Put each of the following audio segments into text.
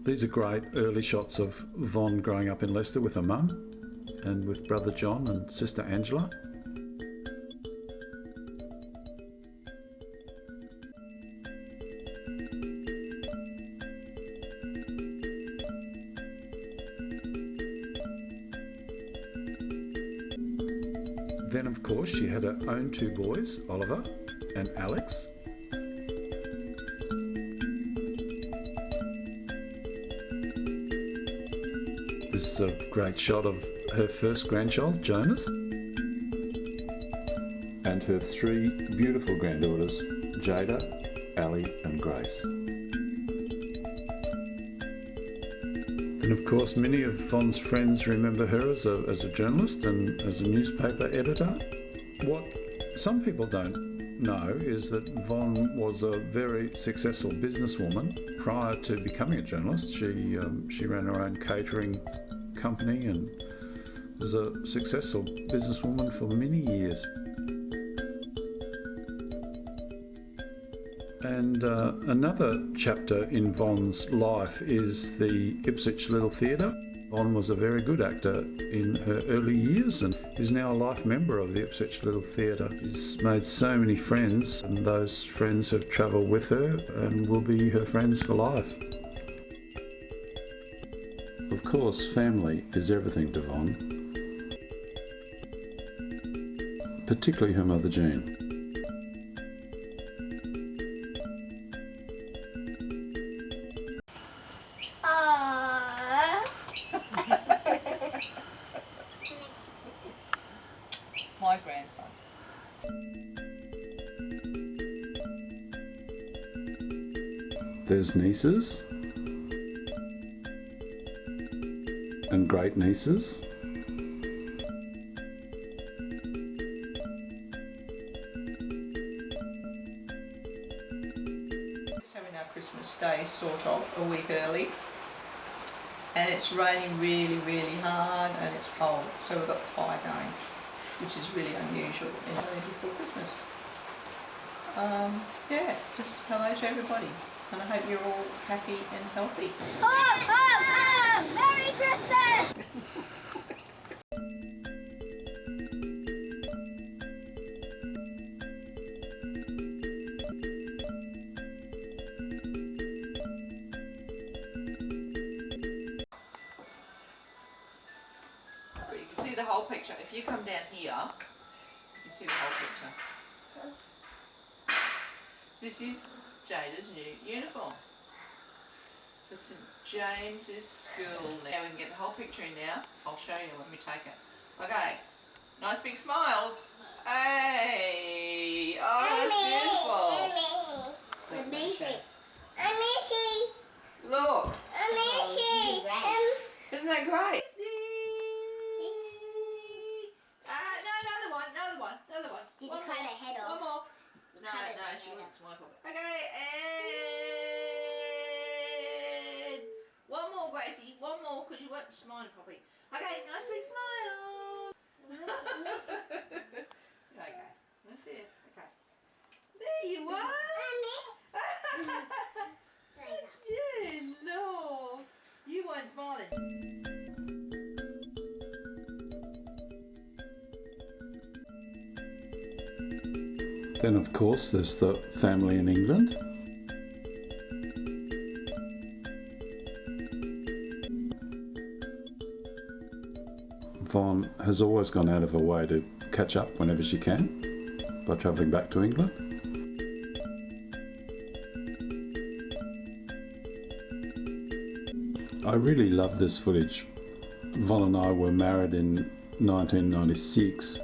These are great early shots of Von growing up in Leicester with her mum and with brother John and sister Angela. Then of course she had her own two boys, Oliver and Alex. This is a great shot of her first grandchild, Jonas, and her three beautiful granddaughters, Jada, Ali and Grace. And of course many of Von's friends remember her as a journalist and as a newspaper editor. What some people don't know is that Von was a very successful businesswoman. Prior to becoming a journalist, she ran her own catering company and was a successful businesswoman for many years. And another chapter in Von's life is the Ipswich Little Theatre. Von was a very good actor in her early years and is now a life member of the Ipswich Little Theatre. She's made so many friends, and those friends have travelled with her and will be her friends for life. Of course, family is everything to Von, particularly her mother Jean. My grandson. There's nieces and great nieces. Just having our Christmas Day sort of a week early, and it's raining really, really hard and it's cold, so we've got the fire going, which is really unusual in early before Christmas. Yeah, just hello to everybody, and I hope you're all happy and healthy. Merry Christmas! But you can see the whole picture. If you come down here, you can see the whole picture. This is Jada's new uniform for St James's School. Now we can get the whole picture in now. I'll show you when we take it. Okay, nice big smiles. Hey! Oh, that's beautiful. Amazing. Look, isn't that great? No, another one. Did you One cut more. her head One off? more. No, cut it she head wants one. Okay, and one more, Gracie. One more, because you weren't smiling properly. Okay, nice big smile. Okay, that's it. Okay. There you are. That's you. No, you weren't smiling. Then of course there's the family in England. Von has always gone out of her way to catch up whenever she can by travelling back to England. I really love this footage. Von and I were married in 1996.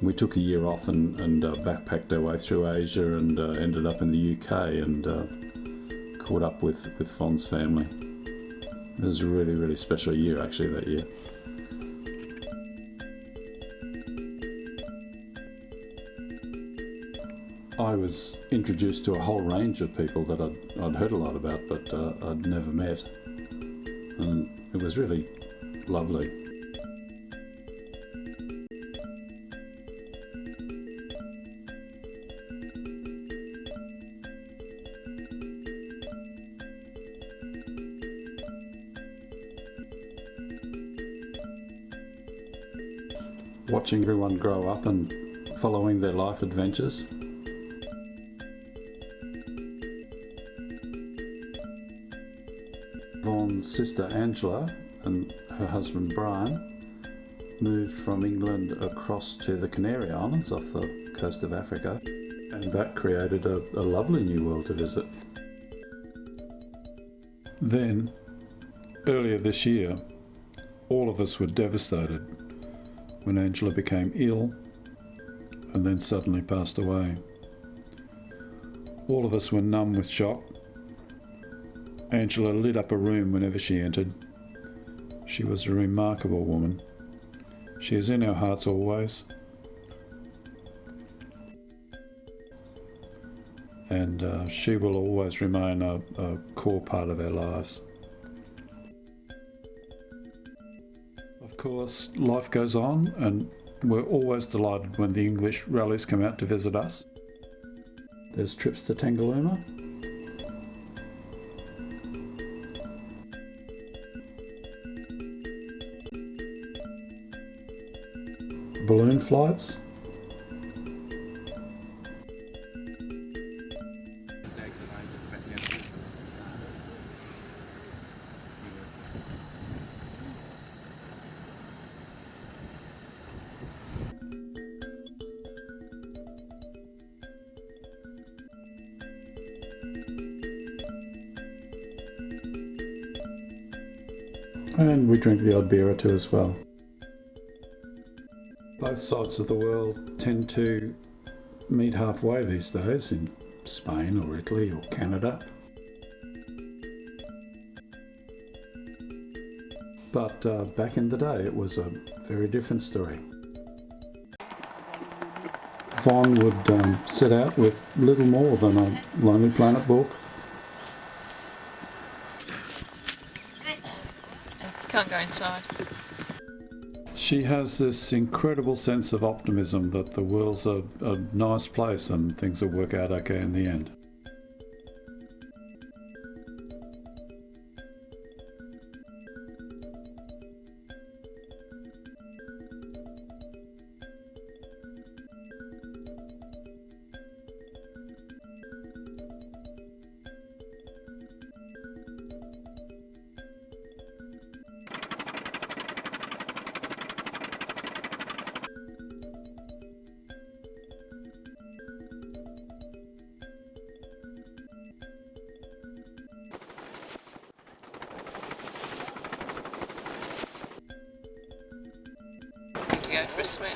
We took a year off and backpacked our way through Asia and ended up in the UK and caught up with Von's family. It was a really, really special year actually that year. I was introduced to a whole range of people that I'd heard a lot about but I'd never met, and it was really lovely. watching everyone grow up and following their life adventures. Vaughan's sister Angela and her husband Brian moved from England across to the Canary Islands off the coast of Africa, and that created a lovely new world to visit. Then, earlier this year, all of us were devastated when Angela became ill and then suddenly passed away. All of us were numb with shock. Angela lit up a room whenever she entered. She was a remarkable woman. She is in our hearts always. And she will always remain a core part of our lives. Of course, life goes on, and we're always delighted when the English rallies come out to visit us. There's trips to Tangalooma, balloon flights, and we drink the odd beer or two as well. Both sides of the world tend to meet halfway these days, in Spain or Italy or Canada. But back in the day it was a very different story. Vaughan would set out with little more than a Lonely Planet book. Can't go inside. She has this incredible sense of optimism that the world's a nice place and things will work out okay in the end. Go for a swim.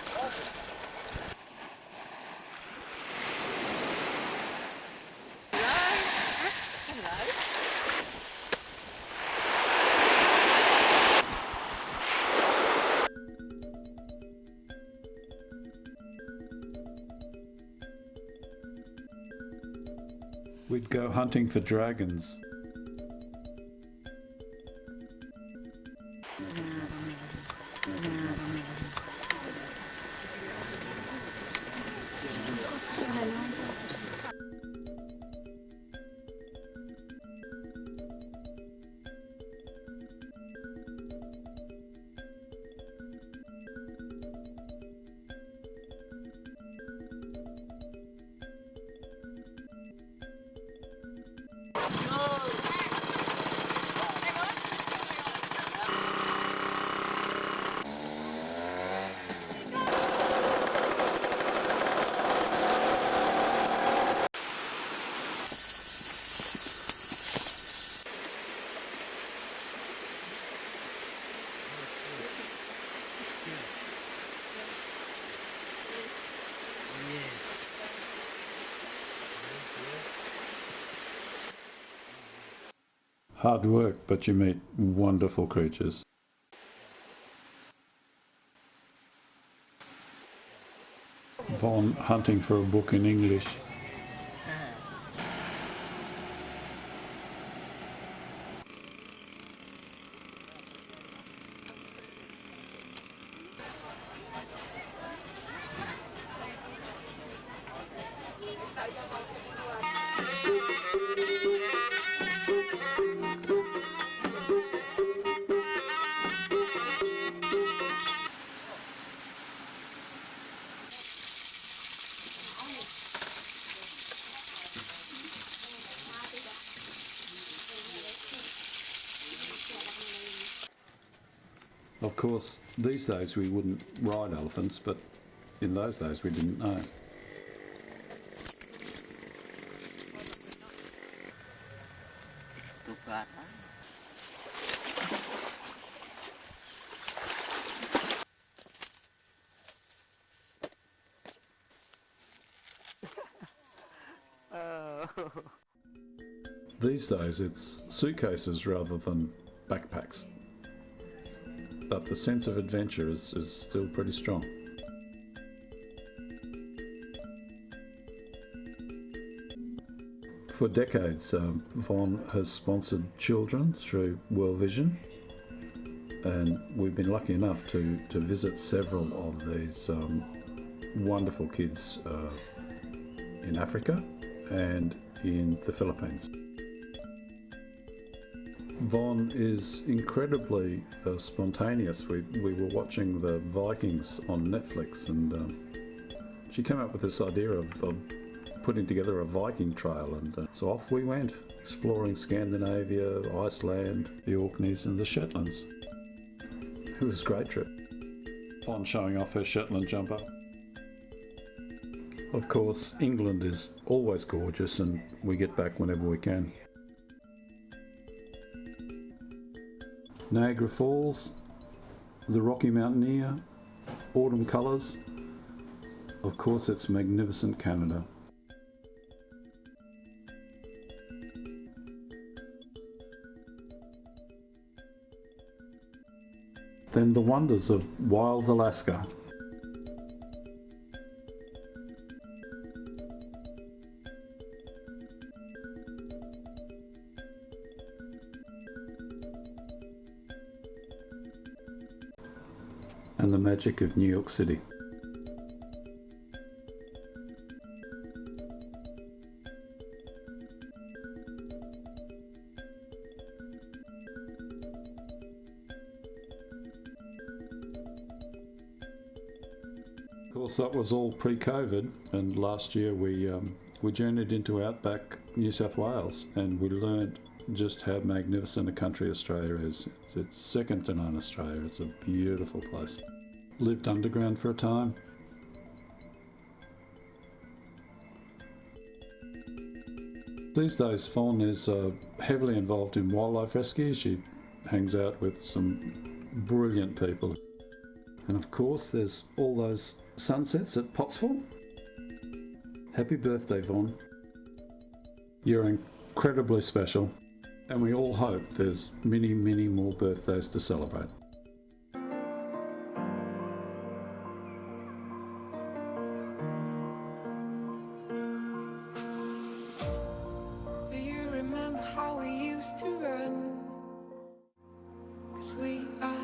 We'd go hunting for dragons. Hard work, but you meet wonderful creatures. Vaughan hunting for a book in English. Of course, these days we wouldn't ride elephants, but in those days we didn't know. These days it's suitcases rather than backpacks. But the sense of adventure is still pretty strong. For decades, Von has sponsored children through World Vision, and we've been lucky enough to visit several of these wonderful kids in Africa and in the Philippines. Von is incredibly spontaneous. We were watching the Vikings on Netflix, and she came up with this idea of putting together a Viking trail, and so off we went, exploring Scandinavia, Iceland, the Orkneys and the Shetlands. It was a great trip. Von showing off her Shetland jumper. Of course, England is always gorgeous, and we get back whenever we can. Niagara Falls, the Rocky Mountaineer, autumn colours. Of course, it's magnificent Canada. Then the wonders of wild Alaska. And the magic of New York City. Of course, that was all pre-COVID, and last year we journeyed into outback New South Wales, and we learned just how magnificent a country Australia is. It's second to none Australia. It's a beautiful place. Lived underground for a time. These days, Fawn is heavily involved in wildlife rescue. She hangs out with some brilliant people. And of course, there's all those sunsets at Pottsville. Happy birthday, Vaughn. You're incredibly special, and we all hope there's many, many more birthdays to celebrate. Do you remember how we used to run? 'Cause we are